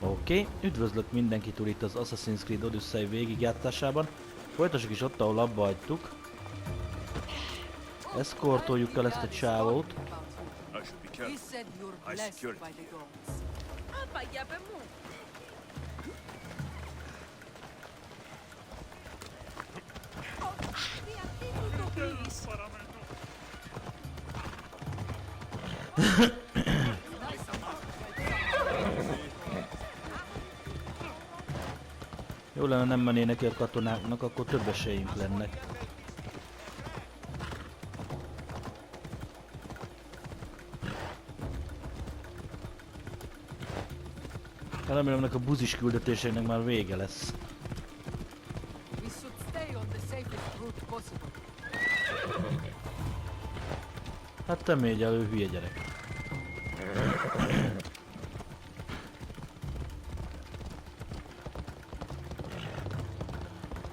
Oké, üdvözlök mindenkit úr itt az Assassin's Creed Odyssey végigjátszásában. Folytassuk is ott, ahol abba hagytuk. Eszkortoljuk el ezt a csávót. Jó lenne, nem menné neki a katonáknak, akkor több esélyünk lennek. Remélem, ennek a buzis küldetésének már vége lesz. Hát te mégy elő, hülye gyerek.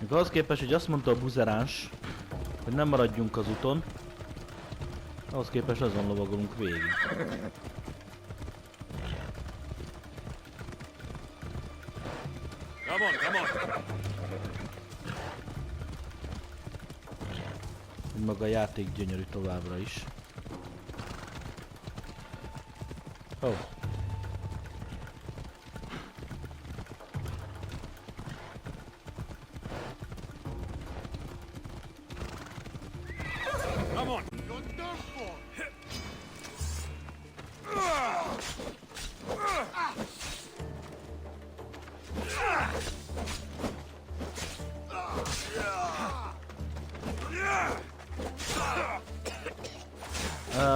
Ahhoz képest, hogy azt mondta a buzeráns, hogy nem maradjunk az úton, ahhoz képest azon lovagolunk végig. Come on. Maga a játék gyönyörű továbbra is. Oh. Come on. You're done for.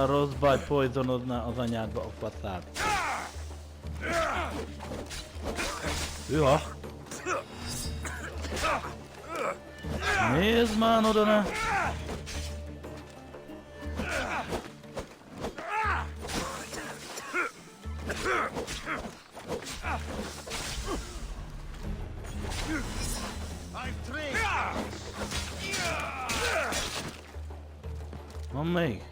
Rossz baj, poisonodná az anyádba a faszát. Hűha! Nézd már oda, ne! Van még?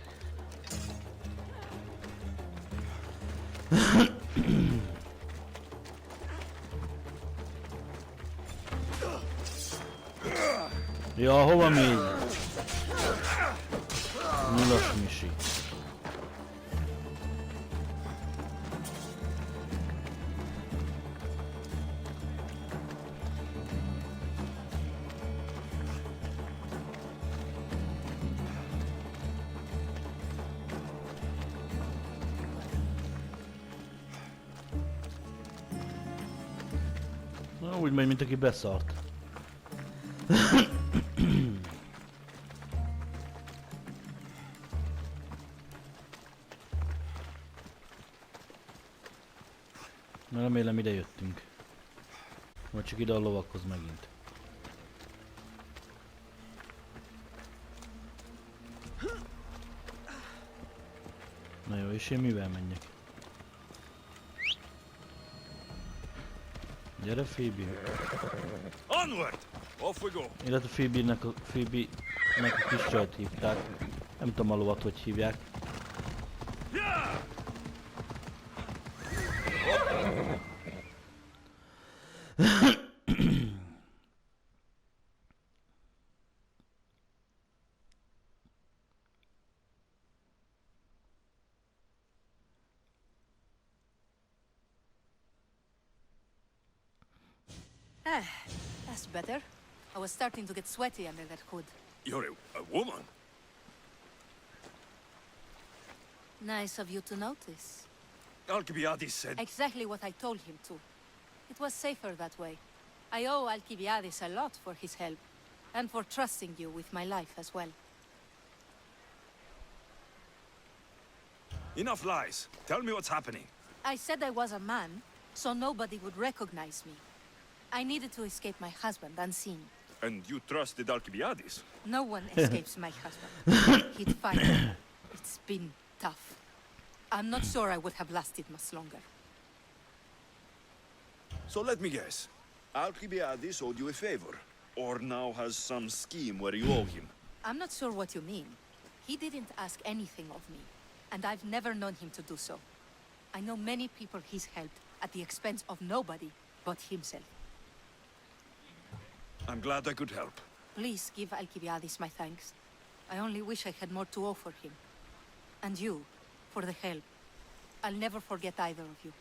Ja, hova mégy? Nyilas misi. Na, úgy megy, mint aki beszart. Na, remélem ide jöttünk. Vagy csak ide a lovakhoz megint. Na jó, és én mivel menjek? Gyere, Phoebe! Onward! Off we go! Illetve Phoebe-nek a kis csajt hívták. Nem tudom a lovat, hogy hívják. That's better. I was starting to get sweaty under that hood. You're a woman? Nice of you to notice. Alcibiades said... Exactly what I told him to. It was safer that way. I owe Alcibiades a lot for his help, and for trusting you with my life as well. Enough lies. Tell me what's happening. I said I was a man, so nobody would recognize me. I needed to escape my husband unseen. And you trusted Alcibiades? No one escapes my husband. He'd fight. It's been tough. I'm not sure I would have lasted much longer. So let me guess. Alcibiades owed you a favor. Or now has some scheme where you owe him. I'm not sure what you mean. He didn't ask anything of me, and I've never known him to do so. I know many people he's helped, at the expense of nobody but himself. I'm glad I could help. Please give Alcibiades my thanks. I only wish I had more to offer him. And you, for the help. I'll never forget either of you.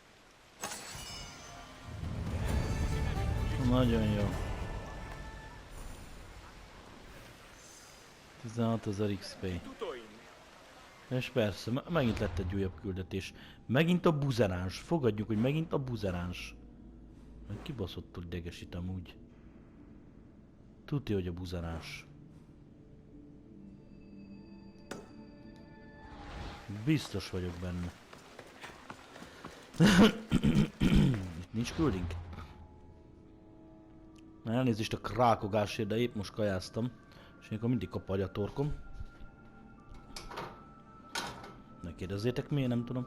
Nagyon jó. 16.000 XP. És persze, megint lett egy újabb küldetés. Megint a buzeráns. Fogadjuk, hogy megint a buzeráns. Kibaszottul idegesítem úgy. Tudja, hogy a buzeráns. Biztos vagyok benne. Itt nincs küldink. Elnézést a krákogásért, de épp most kajáztam. És ilyenkor mindig kaparja a torkom. Ne kérdezzétek miért, nem tudom.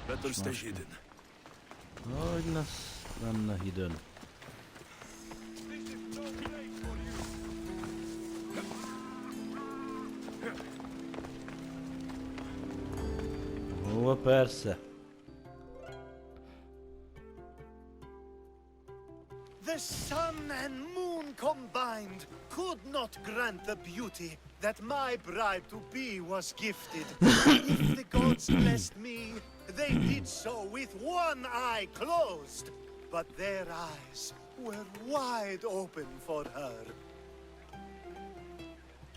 Better stay hidden. Hogy lesz lenne hidden? Ó, persze. The sun and moon combined could not grant the beauty that my bride-to-be was gifted. If the gods blessed me, they did so with one eye closed. But their eyes were wide open for her.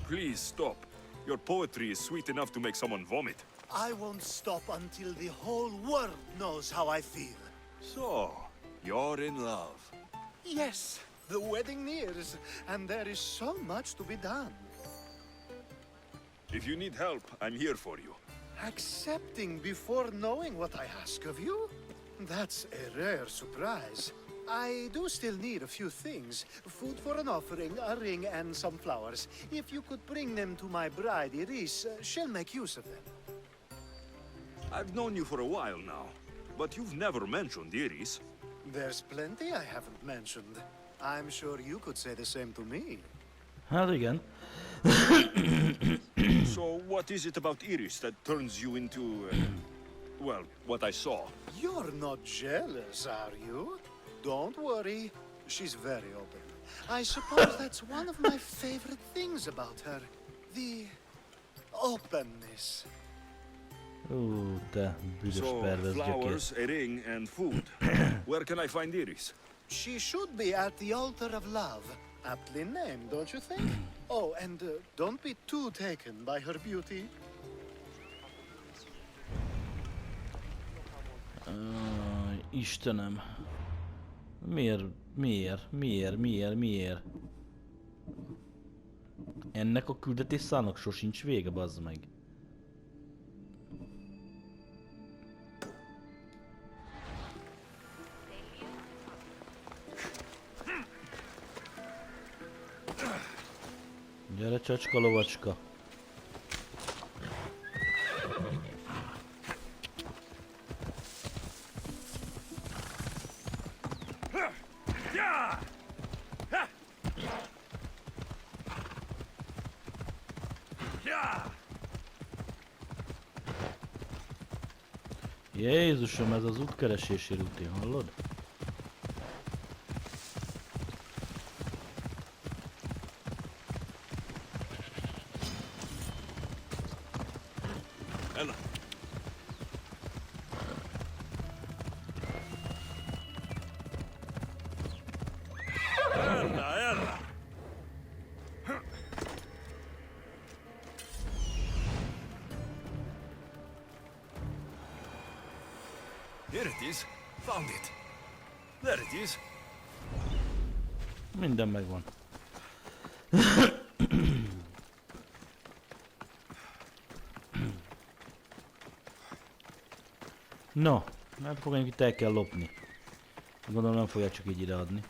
Please stop. Your poetry is sweet enough to make someone vomit. I won't stop until the whole world knows how I feel. So, you're in love. Yes, the wedding nears, and there is so much to be done. If you need help, I'm here for you. Accepting before knowing what I ask of you? That's a rare surprise. I do still need a few things. Food for an offering, a ring, and some flowers. If you could bring them to my bride, Iris, she'll make use of them. I've known you for a while now, but you've never mentioned Iris. There's plenty I haven't mentioned. I'm sure you could say the same to me. Hát igen. So, what is it about Iris that turns you into, well, what I saw? You're not jealous, are you? Don't worry. She's very open. I suppose that's one of my favorite things about her. The openness. Ó, te büdös So, pervers gyökér. flowers, a ring, and food. Where can I find Iris? She should be at the altar of love. Aptly named, don't you think? Oh, and don't be too taken by her beauty. Istenem. Miért? Ennek a küldetésszállnak sosincs vége, bazd meg. Gyere, csacska, lovacska. Jézusom, ez az útkeresési rutin, hallod? Ella. Ella. Here it is. Found it. There it is. Minden megvan. No, hát fogadjuk, itt el kell lopni. Gondolom nem fogják csak így ideadni.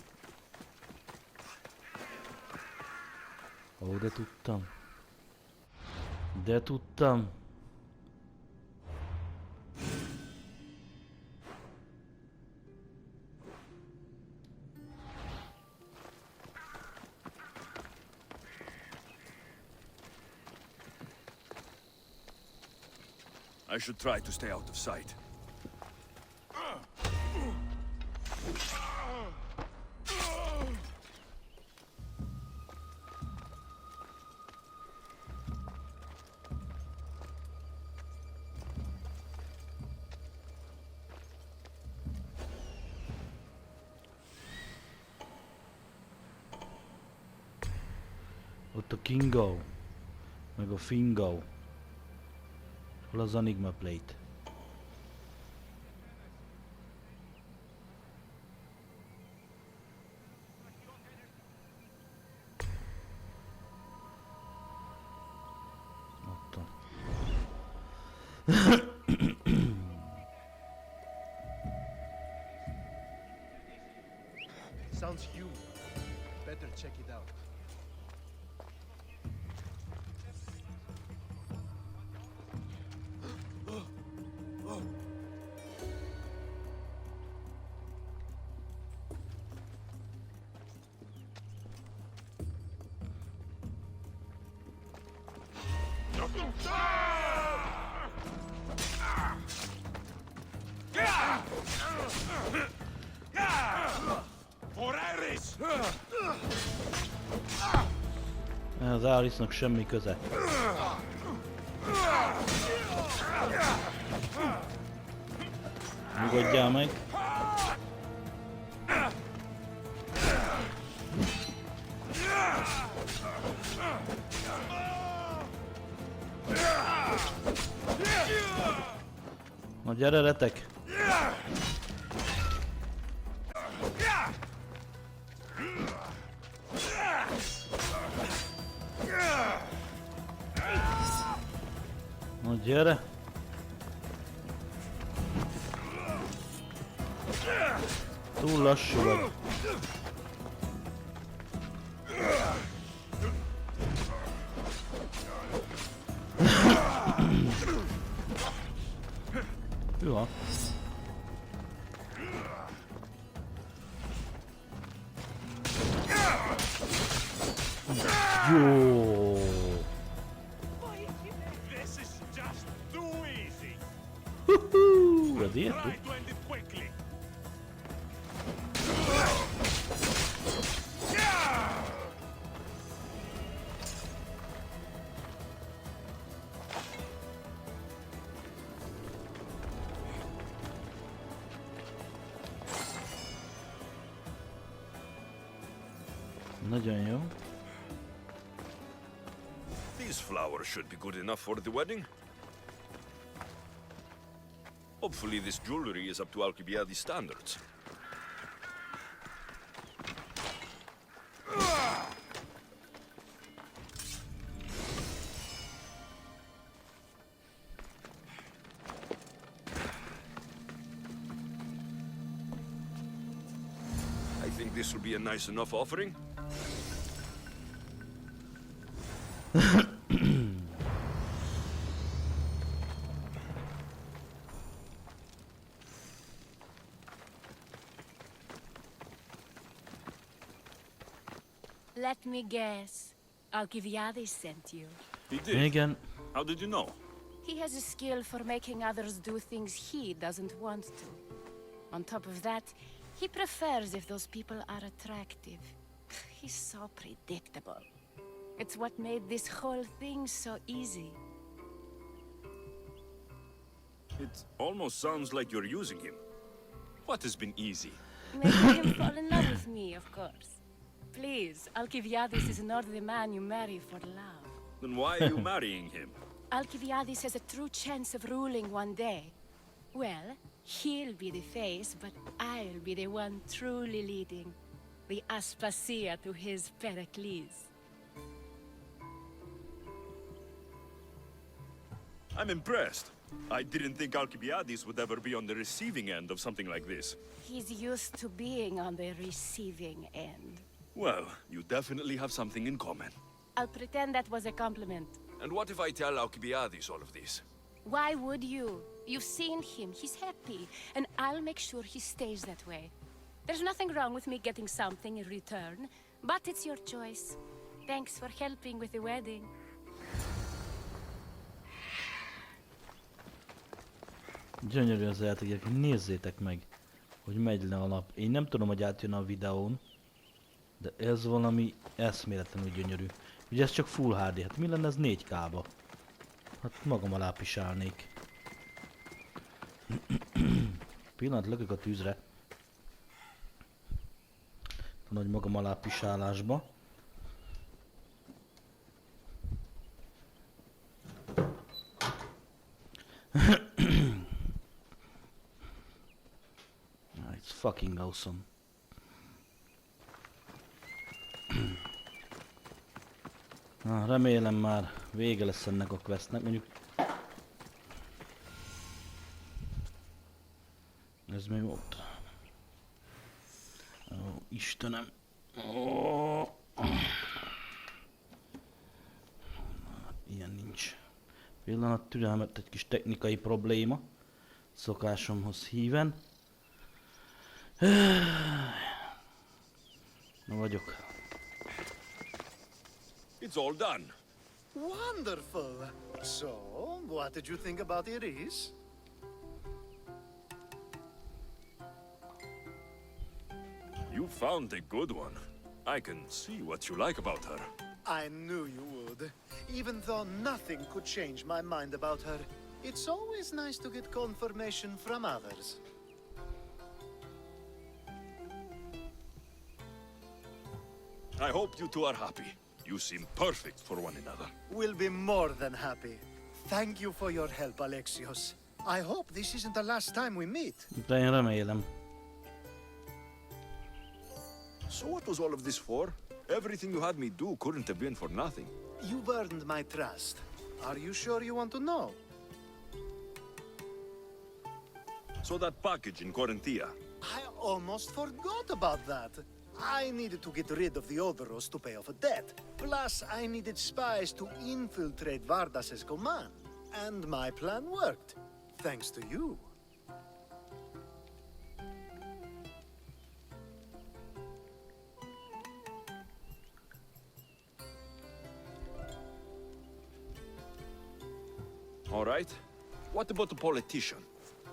Ó, de tudtam. De tudtam. I should try to stay out of sight. Ott a Kingo, meg a Fingo. Hol az Enigma Plate? Ott van. Sounds human. Better check it out. Az Alice-nak semmi köze. Nyugodjál meg. Na gyere, retek! Na gyere! Túl lassú vagy. Hűha. Jó. This is just too easy. Ez ilyen tud? Try to end it quickly. Nagyon jó. These flowers should be good enough for the wedding. Hopefully this jewelry is up to Alcibiades standards. I think this will be a nice enough offering. Let me guess. Alcibiades sent you. He did. Igen. How did you know? He has a skill for making others do things he doesn't want to. On top of that, he prefers if those people are attractive. He's so predictable. It's what made this whole thing so easy. It almost sounds like you're using him. What has been easy? Making him fall in love with me, of course. Please, Alcibiades is not the man you marry for love. Then why are you marrying him? Alcibiades has a true chance of ruling one day. Well, he'll be the face, but I'll be the one truly leading. The Aspasia to his Pericles. I'm impressed. I didn't think Alcibiades would ever be on the receiving end of something like this. He's used to being on the receiving end. Well, you definitely have something in common. I'll pretend that was a compliment. And what if I tell Alcibiades all of this? Why would you? You've seen him, he's happy, and I'll make sure he stays that way. There's nothing wrong with me getting something in return, but it's your choice. Thanks for helping with the wedding. Gyönyörű az játék, nézzétek meg, hogy megy le a nap. Én nem tudom, hogy átjön a videón, de ez valami eszméletlenül gyönyörű. Ugye ez csak Full HD, hát mi lenne ez 4K-ba? Hát magam alá pisálnék. Pillanat, lökök a tűzre. A nagy magam alá pisálásba. It's fucking awesome. Na, remélem már vége lesz ennek a questnek, mondjuk. Ez még ott. Ó, Istenem. Ó. Ilyen nincs. Pillanat türelmet, egy kis technikai probléma. Szokásomhoz híven. Na vagyok. It's all done. Wonderful. So, what did you think about Iris? You found a good one. I can see what you like about her. I knew you would. Even though nothing could change my mind about her, it's always nice to get confirmation from others. I hope you two are happy. You seem perfect for one another. We'll be more than happy. Thank you for your help, Alexios. I hope this isn't the last time we meet. De én remélem. So what was all of this for? Everything you had me do couldn't have been for nothing. You've earned my trust. Are you sure you want to know? So that package in Corinthia. I almost forgot about that. I needed to get rid of the Odoros to pay off a debt. Plus, I needed spies to infiltrate Vardas's command. And my plan worked. Thanks to you. All right. What about the politician?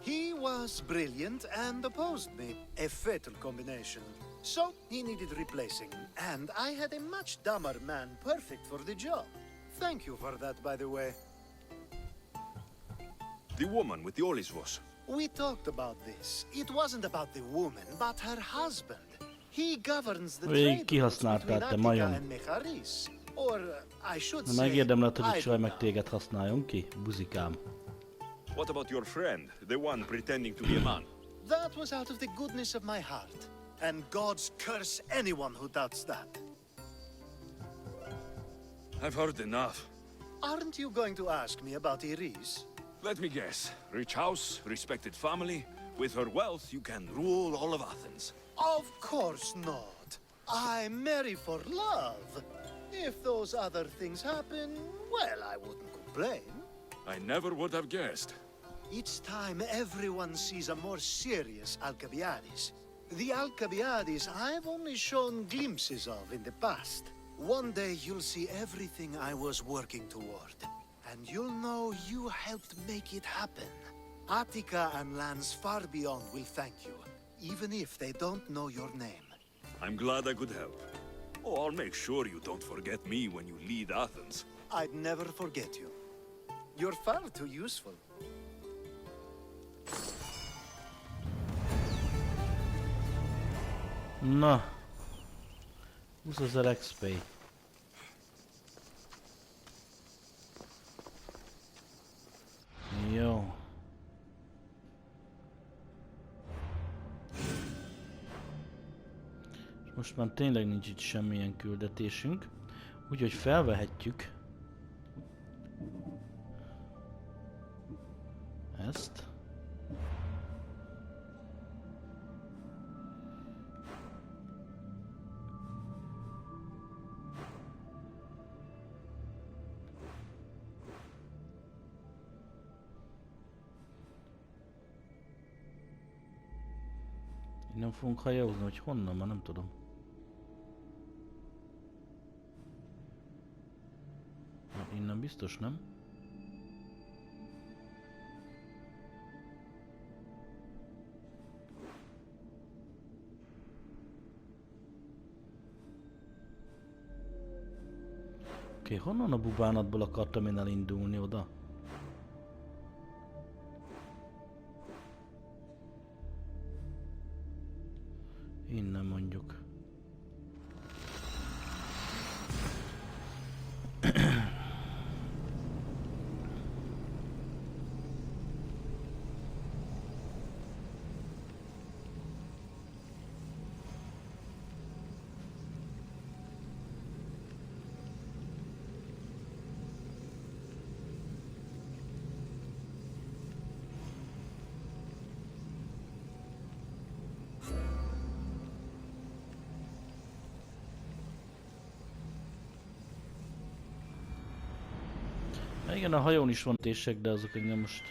He was brilliant and opposed me. A fatal combination. So, he needed replacing. And I had a much dumber man perfect for the job. Thank you for that, by the way. The woman with the Olisvos. We talked about this. It wasn't about the woman, but her husband. He governs the Végig trade routes kihasználtál between te Attica majom. and Mecharis. Or, I should Na say, megérdemled, hogy egy csaj meg Aidna. téged használjon ki, buzikám. What about your friend, the one pretending to be a man? That was out of the goodness of my heart. And God's curse anyone who doubts that. I've heard enough. Aren't you going to ask me about Iris? Let me guess. Rich house, respected family. With her wealth, you can rule all of Athens. Of course not. I marry for love. If those other things happen, well, I wouldn't complain. I never would have guessed. Each time everyone sees a more serious Alcibiades. The Alcibiades I've only shown glimpses of in the past. One day you'll see everything I was working toward. And you'll know you helped make it happen. Attica and lands far beyond will thank you, even if they don't know your name. I'm glad I could help. Oh, I'll make sure you don't forget me when you lead Athens. I'd never forget you. You're far too useful. Na. 20 000 XP. Jó. És most már tényleg nincs itt semmilyen küldetésünk. Úgyhogy felvehetjük ezt. Innen fogunk hajózni, hogy honnan, már nem tudom. Na, innen biztos nem. Oké, honnan a bubánatból akartam én elindulni oda? Innen mondjuk. Igen, a hajón is van tések, de azok engem most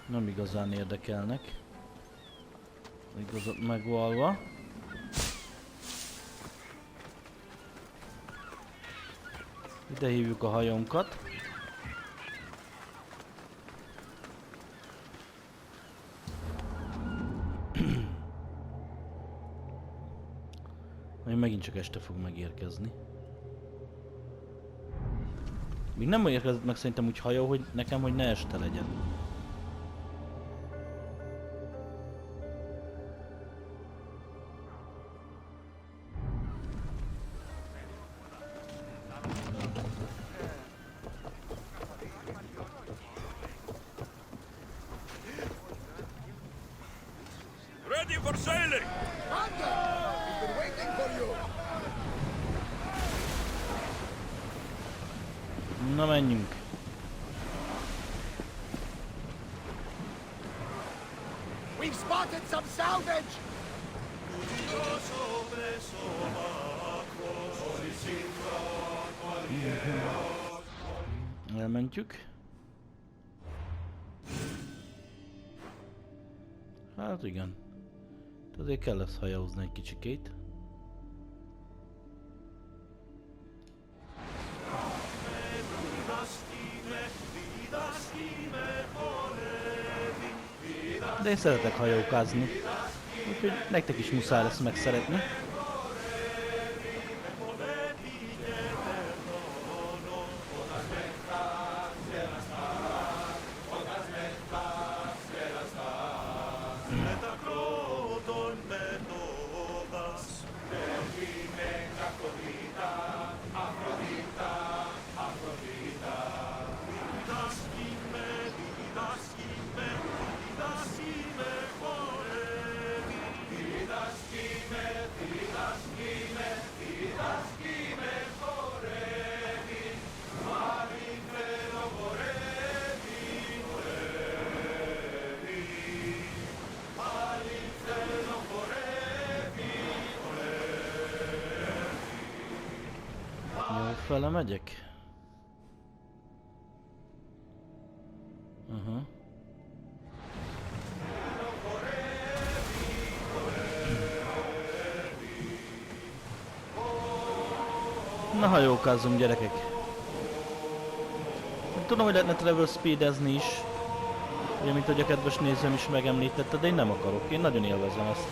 nem igazán érdekelnek. Igazat megvalva. Ide hívjuk a hajónkat. Majd megint csak este fog megérkezni. Még nem érkezett meg szerintem úgy hajó, hogy nekem, hogy ne este legyen. Ready for sailing! We've been waiting for you. Na menjünk. We've spotted some salvage. Elmentjük. Hát igen. Azért kell lesz hajózni egy kicsikét. De én szeretek hajókázni. Úgyhogy nektek is muszáj lesz megszeretni. Fele megyek? Aha. Na hajókázzunk, gyerekek. Tudom, hogy lehetne travel speedezni is. Ugye, mint hogy a kedves nézőm is megemlítette, de én nem akarok. Én nagyon élvezem ezt.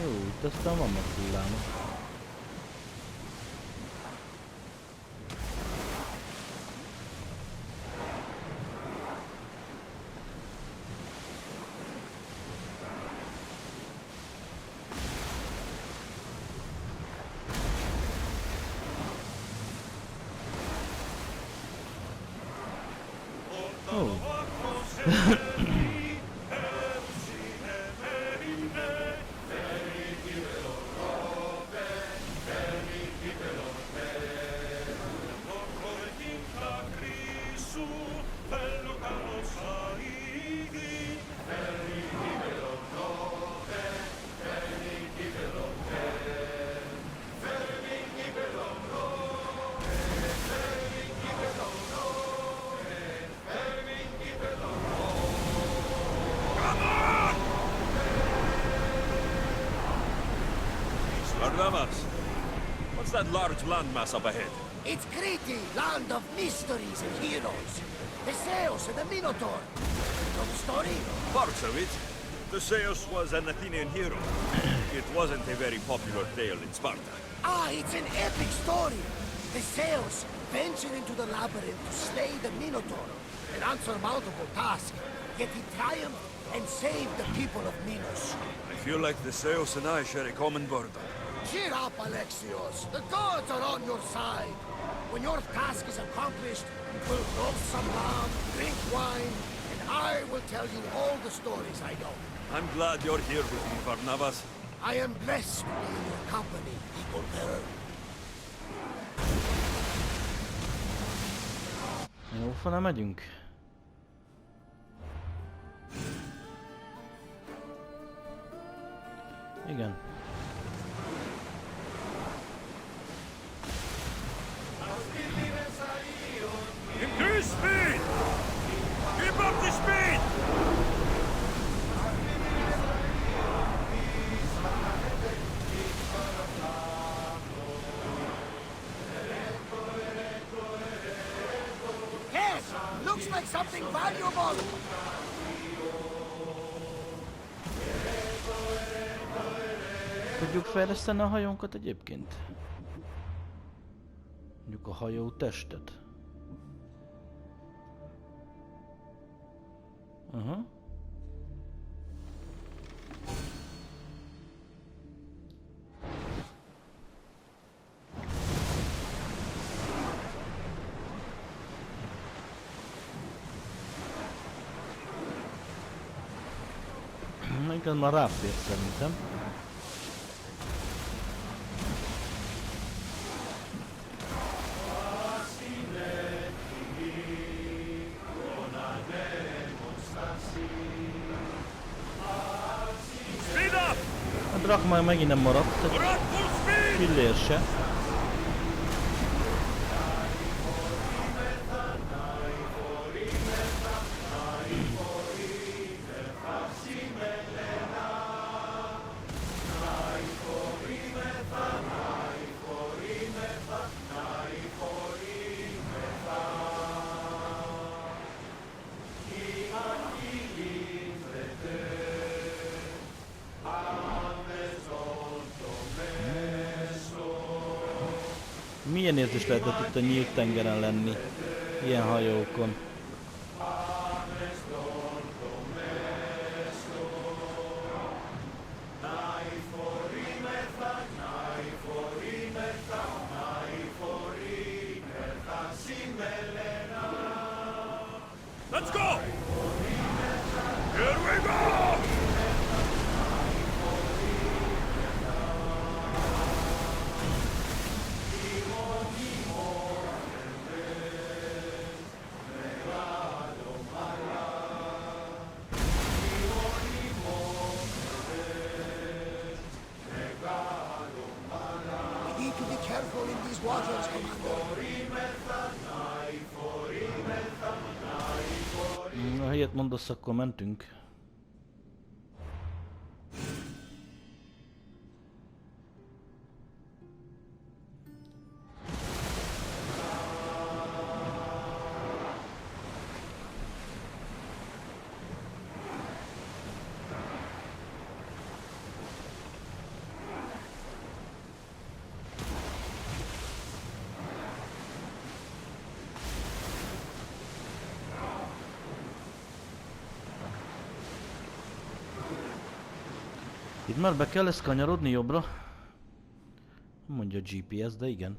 Jó, itt aztán vannak hullámok. Vardamas, what's What's that large landmass up ahead? It's Crete, land of mysteries and heroes. Theseus and the Minotaur. You know the story? Parts of it. Theseus was an Athenian hero. It wasn't a very popular tale in Sparta. Ah, it's an epic story. Theseus ventured into the labyrinth to slay the Minotaur, an unsurmountable task. Yet he triumphed and saved the people of Minos. I feel like Theseus and I share a common burden. Cheer up, Alexios. The gods are on your side. When your task is accomplished, we'll roast some lamb, drink wine, and I will tell you all the stories I know. I'm glad you're here with me, Barnabas. I am blessed to be in your company, eagle bearer. Jó fele megyünk. Igen. Increase speed! Keep up the speed! Yes! Looks like something valuable! Tudjuk fejleszteni a hajónkat egyébként? Mondjuk a hajó testet. Aha. Igaz, már ráfér szerintem. Speed up! A drakma megint nem maradt, We're at full speed! pillér se. Milyen érzés lehetett itt a nyílt tengeren lenni, ilyen hajókon? Let's go! Here we go! We need to be careful in these waters, Commander. Ha ilyet mondasz, akkor mentünk. Itt már be kell ezt kanyarodni jobbra? Mondja a GPS, de igen.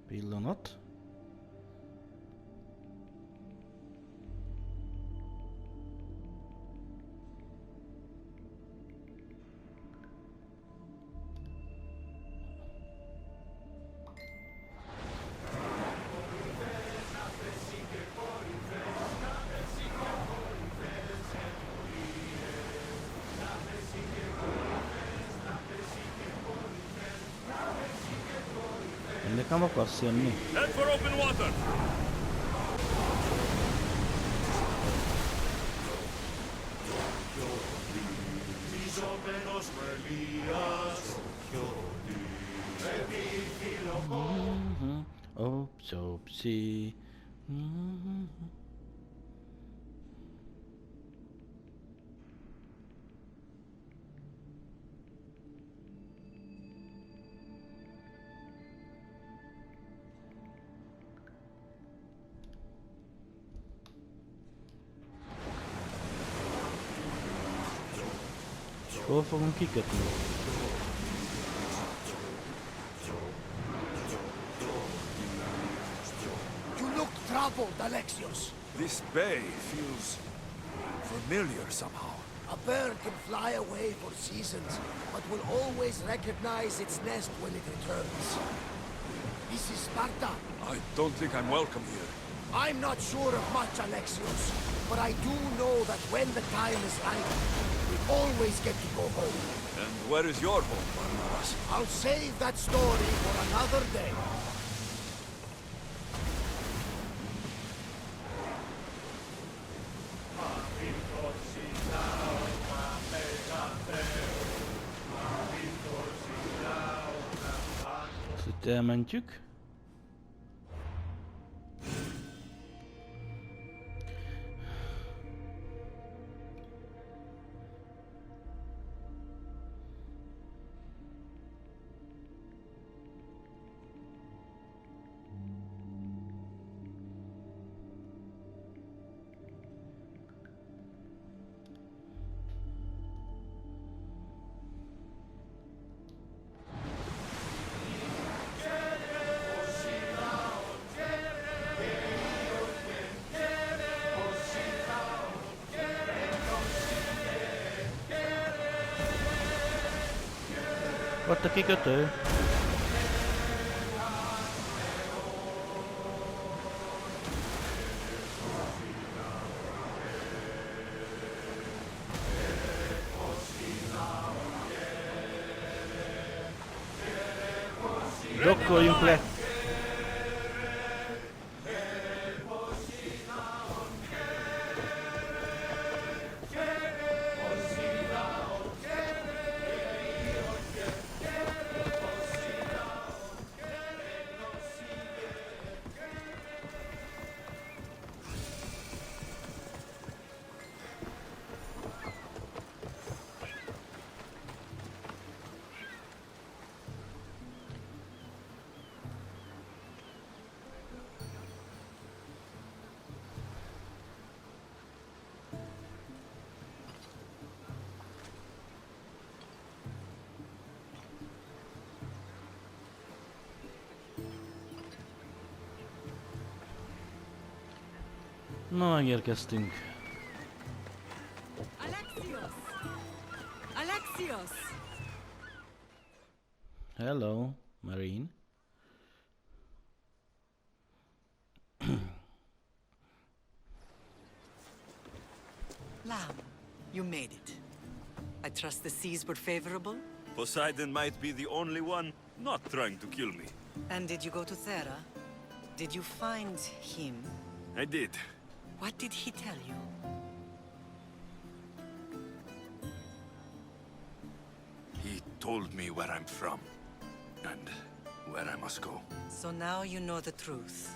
Pillanat. Nekem akarsz jönni? Head for open water! Oops, oopsie. Hol fogunk kikötni? You look troubled, Alexios. This bay feels familiar somehow. A bird can fly away for seasons, but will always recognize its nest when it returns. This is Sparta. I don't think I'm welcome here. I'm not sure of much, Alexios, but I do know that when the time is right, we always get to go home. And where is your home, Barnabas? I'll save that story for another day. Ezt itt elmentjük. Ott a kikötő. Dokkoljunk le! Na, megérkeztünk. Alexios! Alexios! Hello, Marine. Lamb, you made it. I trust the seas were favorable? Poseidon might be the only one not trying to kill me. And did you go to Thera? Did you find him? I did. What did he tell you? He told me where I'm from. And where I must go. So now you know the truth.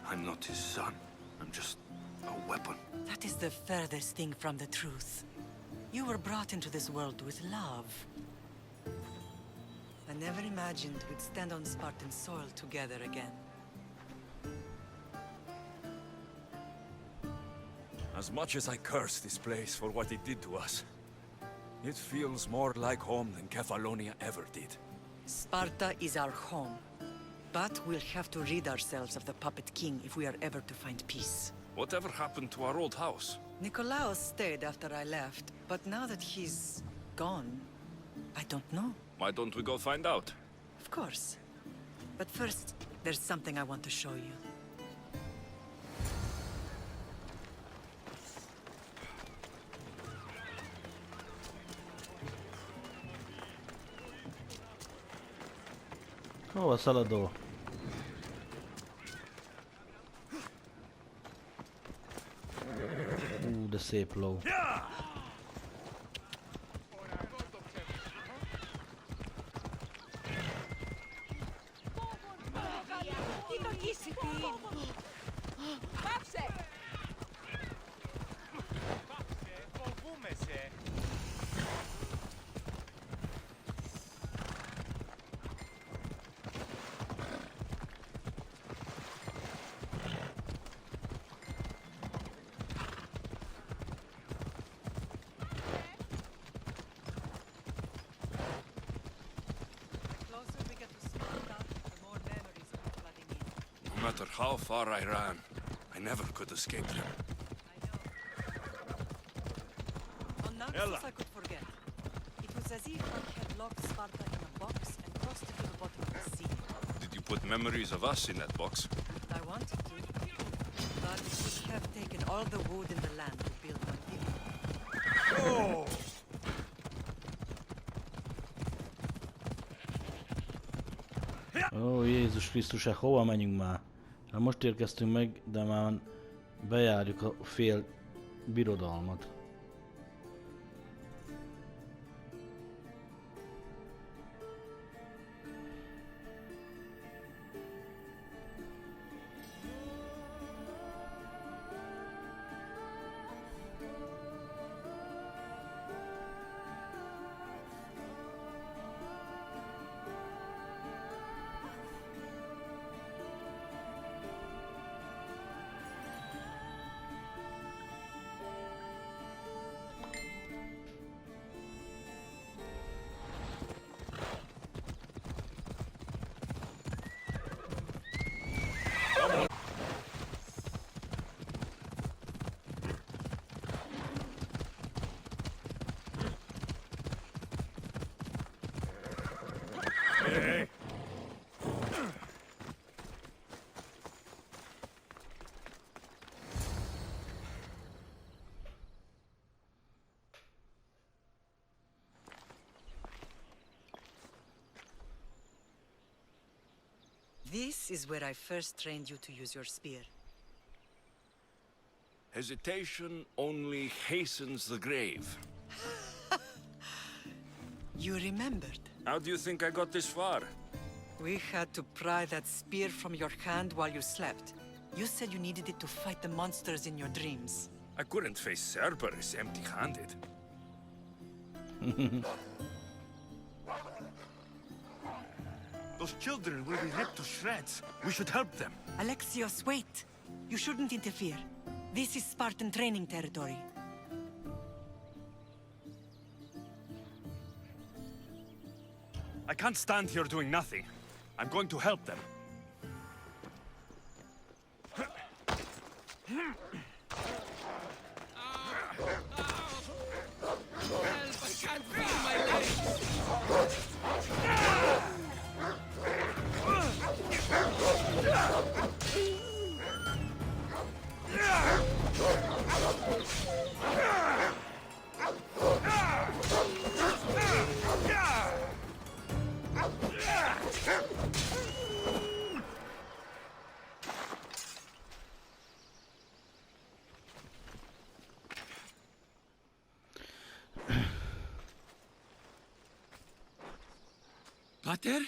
I'm not his son. I'm just a weapon. That is the furthest thing from the truth. You were brought into this world with love. I never imagined we'd stand on Spartan soil together again. As much as I curse this place for what it did to us, it feels more like home than Kefalonia ever did. Sparta is our home. But we'll have to rid ourselves of the Puppet King if we are ever to find peace. Whatever happened to our old house? Nikolaos stayed after I left, but now that he's gone, I don't know. Why don't we go find out? Of course. But first, there's something I want to show you. Hova szaladó? De szép ló. No matter how far I ran, I never could escape them. On Naxos I could forget. It was as if I had locked Sparta in a box and tossed it to the bottom of the sea. Did you put memories of us in that box? I wanted to, but it would have taken all the wood in the land to build one thing. Ó, Jézus Krisztus, hova menjünk már? Hát most érkeztünk meg, de már bejárjuk a fél birodalmat. This is where I first trained you to use your spear. Hesitation only hastens the grave. You remembered. How do you think I got this far? We had to pry that spear from your hand while you slept. You said you needed it to fight the monsters in your dreams. I couldn't face Cerberus empty-handed. Those children will be ripped to shreds. We should help them. Alexios, wait! You shouldn't interfere. This is Spartan training territory. I can't stand here doing nothing. I'm going to help them. Pater?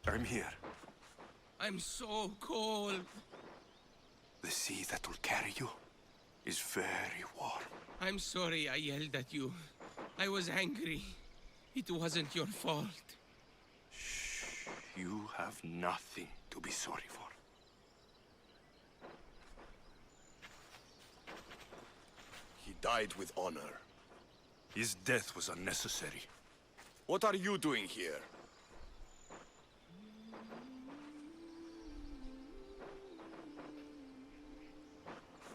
I'm here. I'm so cold. The sea that will carry you is very warm. I'm sorry I yelled at you. I was angry. It wasn't your fault. Shh. You have nothing to be sorry for. He died with honor. His death was unnecessary. What are you doing here?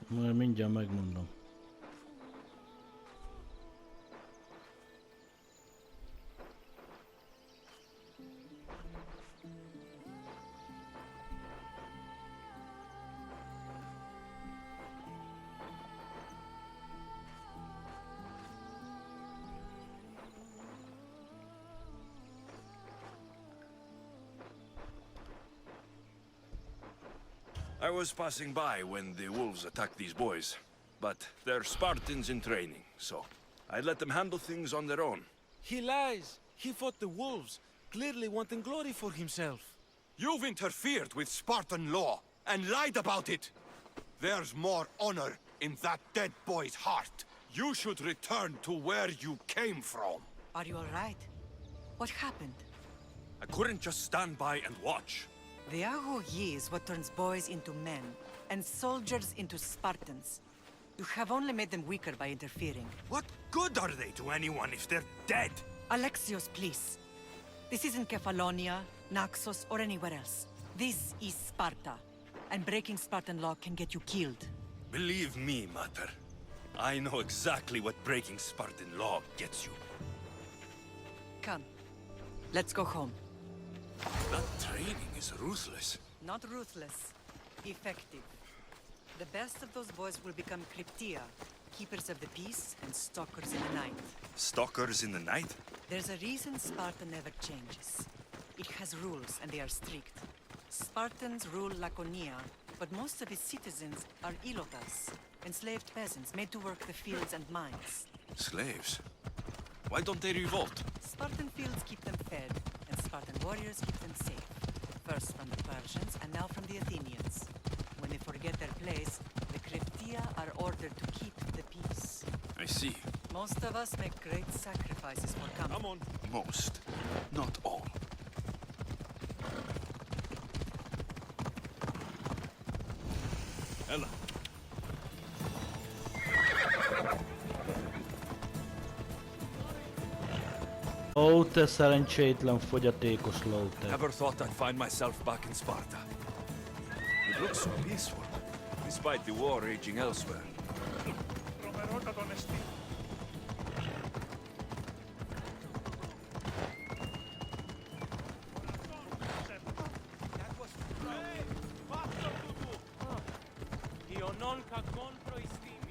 Majd mindjárt megmondom. I was passing by when the wolves attacked these boys. But they're Spartans in training, so I let them handle things on their own. He lies. He fought the wolves, clearly wanting glory for himself. You've interfered with Spartan law and lied about it. There's more honor in that dead boy's heart. You should return to where you came from. Are you all right? What happened? I couldn't just stand by and watch. The Aho Yi is what turns boys into men, and soldiers into Spartans. You have only made them weaker by interfering. What good are they to anyone if they're dead? Alexios, please. This isn't Kefalonia, Naxos, or anywhere else. This is Sparta, and breaking Spartan law can get you killed. Believe me, Mater. I know exactly what breaking Spartan law gets you. Come, let's go home. That training is ruthless. Not ruthless, effective. The best of those boys will become Cryptia, keepers of the peace and stalkers in the night. Stalkers in the night? There's a reason Sparta never changes. It has rules, and they are strict. Spartans rule Laconia, but most of its citizens are ilotas, enslaved peasants made to work the fields and mines. Slaves? Why don't they revolt? Spartan fields keep them fed, and Spartan warriors keep them safe. First from the Persians, and now from the Athenians. When they forget their place, the Cryptia are ordered to keep the peace. I see. Most of us make great sacrifices for comfort. Come on. Most, not all. Ella. Ó, te szerencsétlen fogyatékos ló, te. Never thought I'd find myself back in Sparta. It looks so peaceful, despite the war raging elsewhere. Io non ca contro i stimi.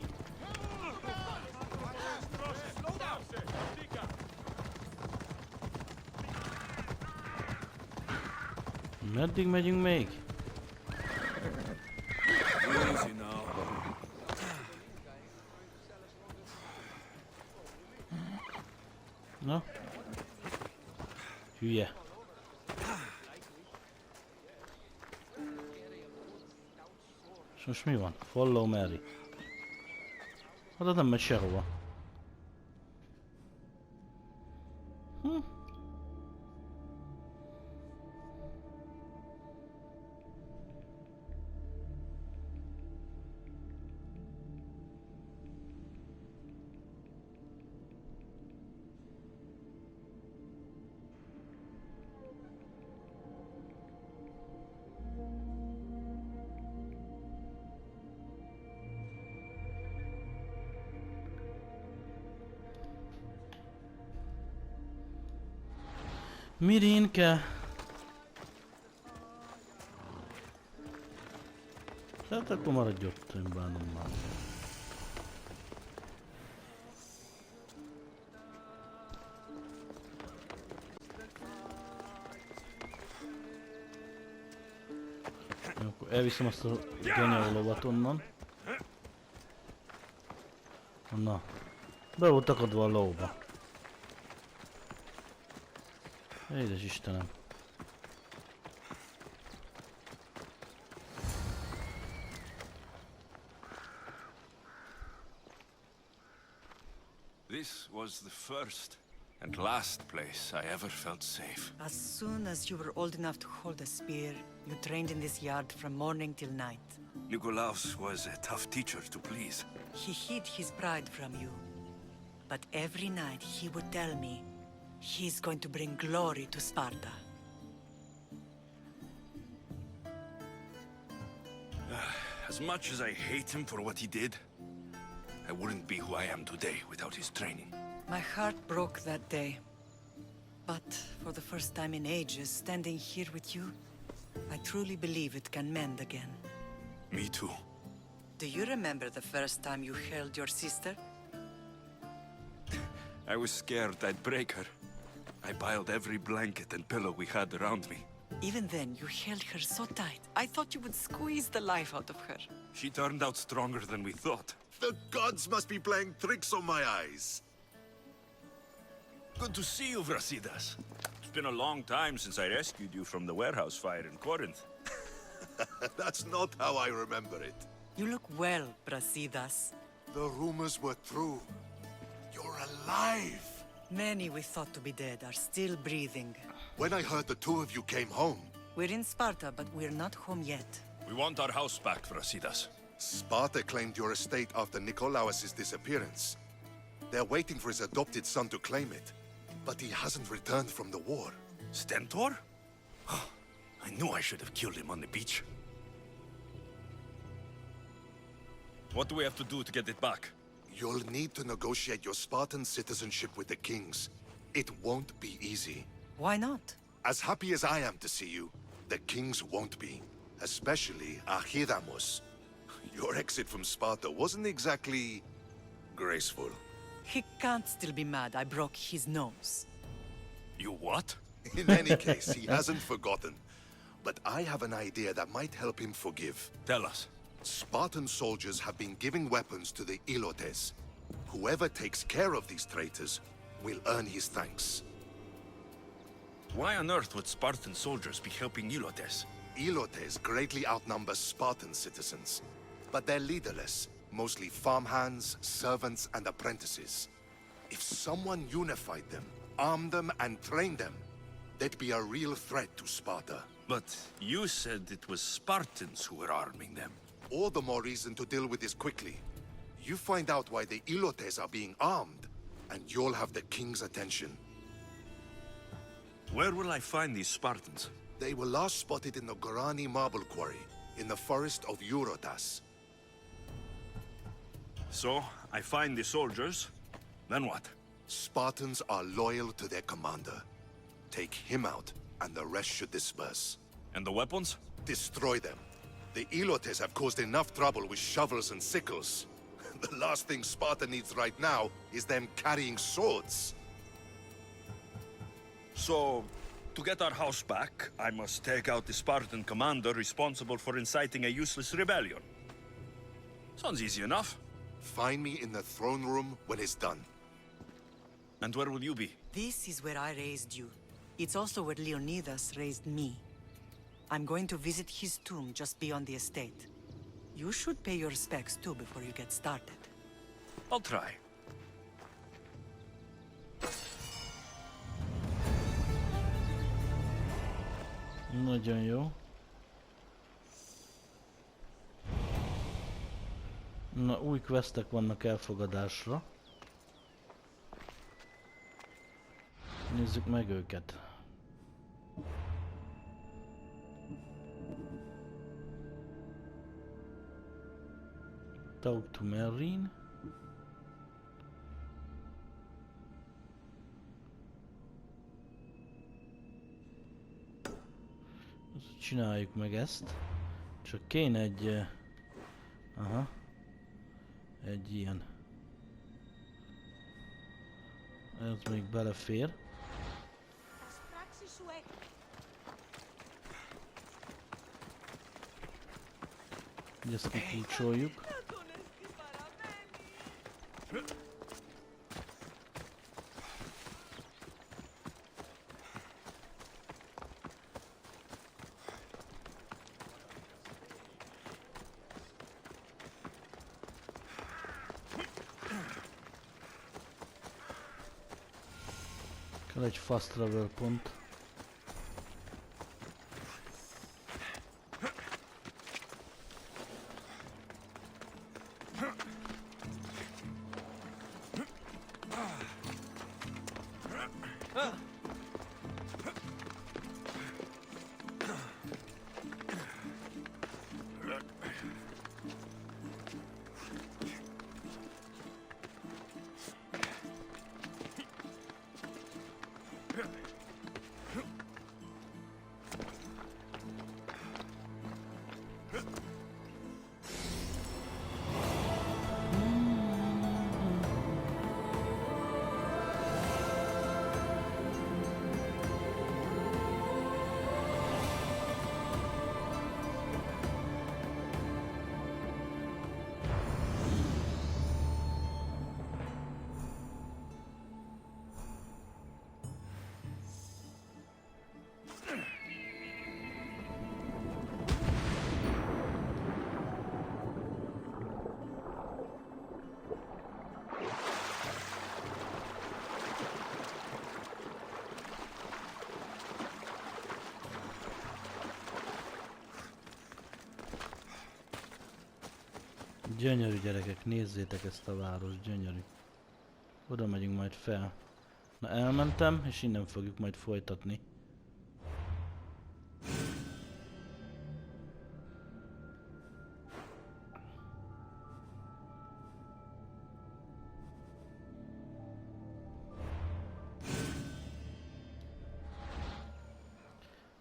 Meddig megyünk még? Easy now. Na? Hülye. És most mi van? Follow Mary. Hát az nem megy sehova. Mirinke. Hát akkor maradj ott, én bánom már. Akkor elviszem azt a genyó lovat onnan. Na. Be volt akadva a lóba. Édes Istenem. This was the first and last place I ever felt safe. As soon as you were old enough to hold a spear, you trained in this yard from morning till night. Nikolaos was a tough teacher to please. He hid his pride from you. But every night he would tell me he's going to bring glory to Sparta. As much as I hate him for what he did, I wouldn't be who I am today without his training. My heart broke that day. But for the first time in ages, standing here with you, I truly believe it can mend again. Me too. Do you remember the first time you held your sister? I was scared I'd break her. I piled every blanket and pillow we had around me. Even then, you held her so tight. I thought you would squeeze the life out of her. She turned out stronger than we thought. The gods must be playing tricks on my eyes. Good to see you, Brasidas. It's been a long time since I rescued you from the warehouse fire in Corinth. That's not how I remember it. You look well, Brasidas. The rumors were true. You're alive! Many we thought to be dead are still breathing. When I heard the two of you came home, We're in Sparta, but we're not home yet. We want our house back, Brasidas. Sparta claimed your estate after Nikolaos' disappearance. They're waiting for his adopted son to claim it. But he hasn't returned from the war. Stentor? I knew I should have killed him on the beach. What do we have to do to get it back? You'll need to negotiate your Spartan citizenship with the kings. It won't be easy. Why not? As happy as I am to see you, the kings won't be. Especially Archidamos. Your exit from Sparta wasn't exactly graceful. He can't still be mad I broke his nose. You what? In any case, he hasn't forgotten. But I have an idea that might help him forgive. Tell us. Spartan soldiers have been giving weapons to the Ilotes. Whoever takes care of these traitors will earn his thanks. Why on earth would Spartan soldiers be helping Ilotes? Ilotes greatly outnumber Spartan citizens, but they're leaderless, mostly farmhands, servants, and apprentices. If someone unified them, armed them, and trained them, they'd be a real threat to Sparta. But you said it was Spartans who were arming them. All the more reason to deal with this quickly. You find out why the Ilotes are being armed, and you'll have the king's attention. Where will I find these Spartans? They were last spotted in the Gorani marble quarry, in the forest of Eurotas. So, I find the soldiers, then what? Spartans are loyal to their commander. Take him out, and the rest should disperse. And the weapons? Destroy them. The Ilotes have caused enough trouble with shovels and sickles. The last thing Sparta needs right now is them carrying swords. So, to get our house back, I must take out the Spartan commander responsible for inciting a useless rebellion. Sounds easy enough. Find me in the throne room when it's done. And where will you be? This is where I raised you. It's also where Leonidas raised me. I'm going to visit his tomb just beyond the estate. You should pay your respects too before you get started. I'll try. Nagyon jó. Na, új questek vannak elfogadásra. Nézzük meg őket. Talk to Marine. Csináljuk meg ezt. Csak kéne egy... Aha. Egy ilyen. Ez még belefér. Így ezt kikulcsoljuk. Kell egy fast travel pont. Gyönyörű gyerekek, nézzétek ezt a város, gyönyörű. Oda megyünk majd fel. Na, elmentem, és innen fogjuk majd folytatni.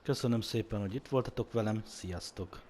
Köszönöm szépen, hogy itt voltatok velem, sziasztok!